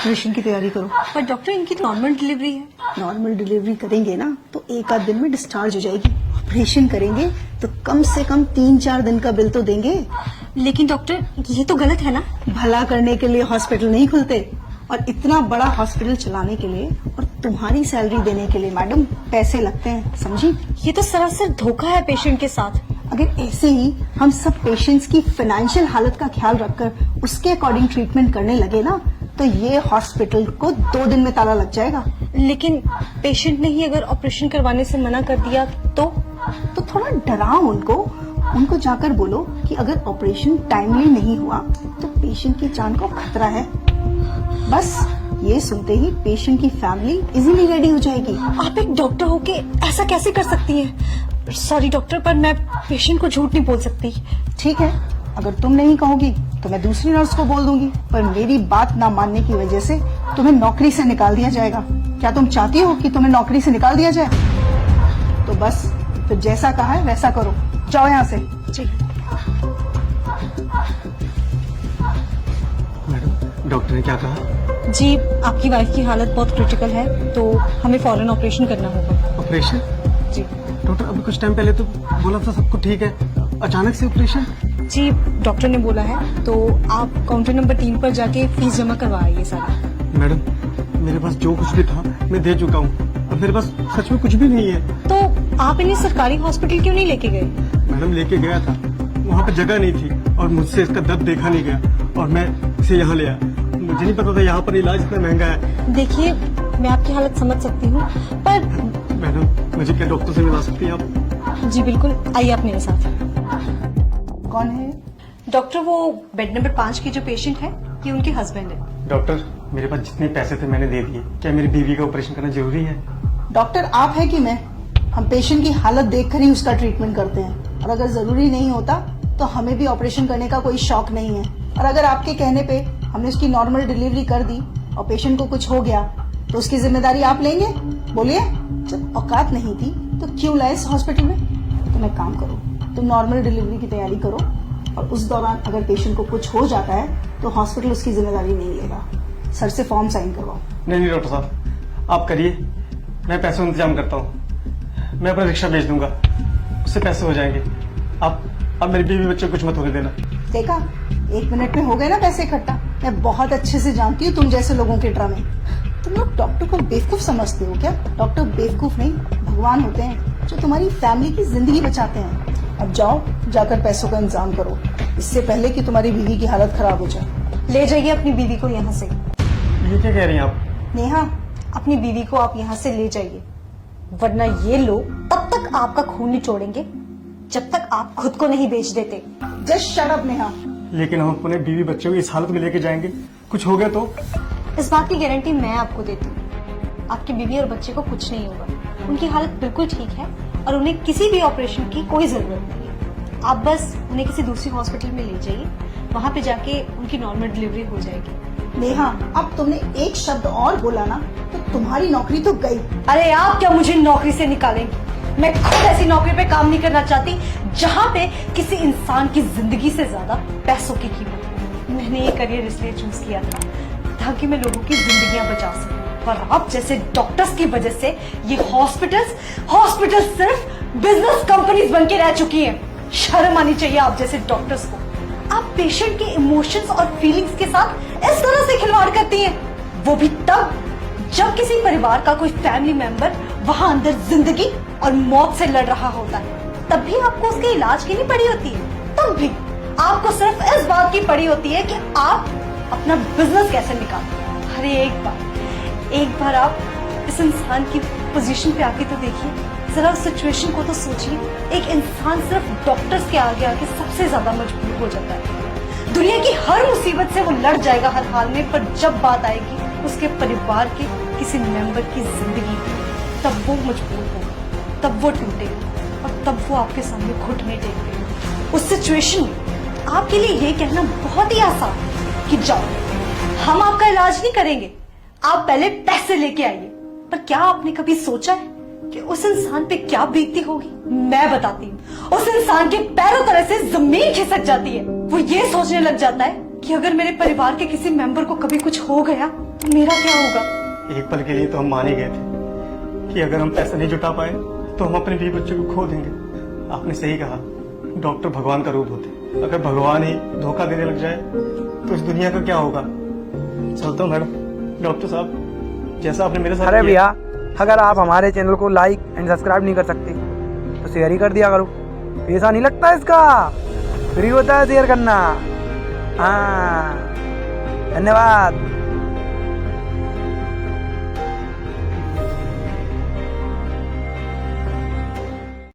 Operation की तैयारी करो। पर डॉक्टर इनकी नॉर्मल डिलीवरी है। नॉर्मल डिलीवरी करेंगे ना तो एक आध दिन में डिस्चार्ज हो जाएगी। ऑपरेशन करेंगे तो कम से कम 3-4 दिन का बिल तो देंगे। लेकिन डॉक्टर ये तो गलत है ना। भला करने के लिए हॉस्पिटल नहीं खुलते, और इतना बड़ा हॉस्पिटल चलाने के लिए और तुम्हारी सैलरी देने के लिए मैडम पैसे लगते हैं, समझी? ये तो सरासर धोखा है पेशेंट के साथ। अगर ऐसे ही हम सब पेशेंट्स की फाइनेंशियल हालत का ख्याल रखकर उसके अकॉर्डिंग ट्रीटमेंट करने लगे ना तो ये हॉस्पिटल को 2 दिन में ताला लग जाएगा। लेकिन पेशेंट ने ही अगर ऑपरेशन करवाने से मना कर दिया तो थोड़ा डराओ उनको जाकर बोलो कि अगर ऑपरेशन टाइमली नहीं हुआ तो पेशेंट की जान को खतरा है। बस ये सुनते ही पेशेंट की फैमिली इजीली रेडी हो जाएगी। आप एक डॉक्टर होके ऐसा कैसे कर सकती हैं? सॉरी डॉक्टर, पर मैं पेशेंट को झूठ नहीं बोल सकती। ठीक है, अगर तुम नहीं कहोगी तो मैं दूसरी नर्स को बोल दूंगी, पर मेरी बात ना मानने की वजह से तुम्हें नौकरी से निकाल दिया जाएगा। क्या तुम चाहती हो कि तुम्हें नौकरी से निकाल दिया जाए? तो बस फिर जैसा कहा है वैसा करो, जाओ यहाँ से। जी मैडम, डॉक्टर ने क्या कहा? जी, आपकी वाइफ की हालत बहुत क्रिटिकल है तो हमें फौरन ऑपरेशन करना होगा। ऑपरेशन? जी डॉक्टर, अभी कुछ टाइम पहले तो बोला था सब कुछ ठीक है, अचानक से ऑपरेशन? जी, डॉक्टर ने बोला है तो आप काउंटर नंबर 3 पर जाके फीस जमा करवा आइए सारी। मैडम, मेरे पास जो कुछ भी था मैं दे चुका हूँ, अब मेरे पास सच में कुछ भी नहीं है। तो आप इन्हें सरकारी हॉस्पिटल क्यों नहीं लेके गए? मैडम, लेके गया था, वहाँ पे जगह नहीं थी और मुझसे इसका दर्द देखा नहीं गया और मैं इसे यहाँ ले आया। मुझे नहीं पता था यहाँ पर इलाज इतना महंगा है। देखिए, मैं आपकी हालत समझ सकती हूँ, पर मैडम, मुझे क्या डॉक्टर से मिला सकती हैं आप? जी बिल्कुल, आइए आप मेरे साथ। कौन है? डॉक्टर, वो बेड नंबर 5 की जो पेशेंट है ये उनके हस्बैंड है। डॉक्टर, मेरे पास जितने पैसे थे मैंने दे दिए, क्या मेरी बीवी का ऑपरेशन करना जरूरी है? डॉक्टर आप है कि मैं? हम पेशेंट की हालत देखकर ही उसका ट्रीटमेंट करते हैं, और अगर जरूरी नहीं होता तो हमें भी ऑपरेशन करने का कोई शौक नहीं है। और अगर आपके कहने पे हमने उसकी नॉर्मल डिलीवरी कर दी और पेशेंट को कुछ हो गया तो उसकी जिम्मेदारी आप लेंगे? बोलिए, जब औकात नहीं थी तो क्यों लाए इस हॉस्पिटल में? तुम एक काम करो, तुम नॉर्मल डिलीवरी की तैयारी करो, और उस दौरान अगर पेशेंट को कुछ हो जाता है तो हॉस्पिटल उसकी जिम्मेदारी नहीं लेगा। सर से फॉर्म साइन करवाओ। नहीं डॉक्टर साहब, आप करिए, मैं पैसों का इंतजाम करता हूँ। मैं अपना रिक्शा भेज दूंगा, उससे पैसे हो जाएंगे। आप मेरी बीवी बच्चे को कुछ मत होने देना। देखा, 1 मिनट में हो गए ना पैसे इकट्ठा। मैं बहुत अच्छे से जानती हूँ तुम जैसे लोगों के ड्रामे। तुम लोग डॉक्टर को बेवकूफ समझते हो क्या? डॉक्टर बेवकूफ नहीं, भगवान होते हैं जो तुम्हारी फैमिली की जिंदगी बचाते हैं। अब जाओ, जाकर पैसों का इंतजाम करो, इससे पहले कि तुम्हारी बीवी की हालत खराब हो जाए। ले जाइए अपनी बीवी को यहाँ से। ये क्या कह रही हैं आप? नेहा, अपनी बीवी को आप यहाँ से ले जाइए, वरना ये लोग तब तक आपका खून निचोड़ेंगे जब तक आप खुद को नहीं बेच देते। Just shut up Neha. लेकिन हम अपने बीवी बच्चे को इस हालत में लेके जाएंगे, कुछ हो गया तो? इस बात की गारंटी मैं आपको देती हूँ, आपकी बीवी और बच्चे को कुछ नहीं होगा। उनकी हालत बिल्कुल ठीक है और उन्हें किसी भी ऑपरेशन की कोई जरूरत नहीं है। आप बस उन्हें किसी दूसरी हॉस्पिटल में ले जाइए, वहाँ पे जाके उनकी नॉर्मल डिलीवरी हो जाएगी। नेहा, अब तुमने एक शब्द और बोला ना तो तुम्हारी नौकरी तो गई। अरे आप क्या मुझे नौकरी से निकालेंगे? मैं खुद ऐसी नौकरी पे काम नहीं करना चाहती जहाँ पे किसी इंसान की जिंदगी से ज्यादा पैसों की कीमत हो। मैंने ये करियर इसलिए चूज किया था ताकि मैं लोगों की जिंदगियां बचा सकूं, पर आप जैसे डॉक्टर्स की वजह से ये हॉस्पिटल्स सिर्फ बिजनेस कंपनीज बन के रह चुकी हैं। शर्म आनी चाहिए आप जैसे डॉक्टर्स को। आप पेशेंट के इमोशंस और फीलिंग्स के साथ इस तरह से खिलवाड़ करती हैं, वो भी तब जब किसी परिवार का कोई फैमिली मेंबर वहां अंदर जिंदगी और मौत से लड़ रहा होता है। तब भी आपको उसके इलाज की नहीं पड़ी होती है, तब भी आपको सिर्फ इस बात की पड़ी होती है कि आप अपना बिजनेस कैसे निकालें। अरे एक बार आप इस इंसान की पोजीशन पे आके तो देखिए, जरा उस सिचुएशन को तो सोचिए। एक इंसान सिर्फ डॉक्टर्स के आगे आके सबसे ज्यादा मजबूर हो जाता है। दुनिया की हर मुसीबत से वो लड़ जाएगा हर हाल में, पर जब बात आएगी उसके परिवार के किसी मेंबर की जिंदगी की, तब वो मजबूर होगा, तब वो टूटेगा और तब वो आपके सामने घुटने टेकेगा। उस सिचुएशन में आपके लिए ये कहना बहुत ही आसान है कि जाओ, हम आपका इलाज नहीं करेंगे, आप पहले पैसे लेके आइए। पर क्या आपने कभी सोचा है कि उस इंसान पे क्या बीतती होगी? मैं बताती हूँ। उस इंसान के पैरों तरह से जमीन खिसक जाती है। वो ये सोचने लग जाता है कि अगर मेरे परिवार के किसी मेंबर को कभी कुछ हो गया तो मेरा क्या होगा। एक पल के लिए तो हम मान ही गए थे कि अगर हम पैसा नहीं जुटा पाए तो हम अपने बीवी बच्चों को खो देंगे। आपने सही कहा, डॉक्टर भगवान का रूप होते। अगर भगवान ही धोखा देने लग जाए तो इस दुनिया का क्या होगा। चलता हूँ मैडम। डॉक्टर साहब, जैसा आपने मेरे साथ अरे किया- भैया, अगर आप हमारे चैनल को लाइक एंड सब्सक्राइब नहीं कर सकते तो शेयर ही कर दिया करो। पैसा नहीं लगता इसका, फ्री होता है शेयर करना। हाँ, धन्यवाद।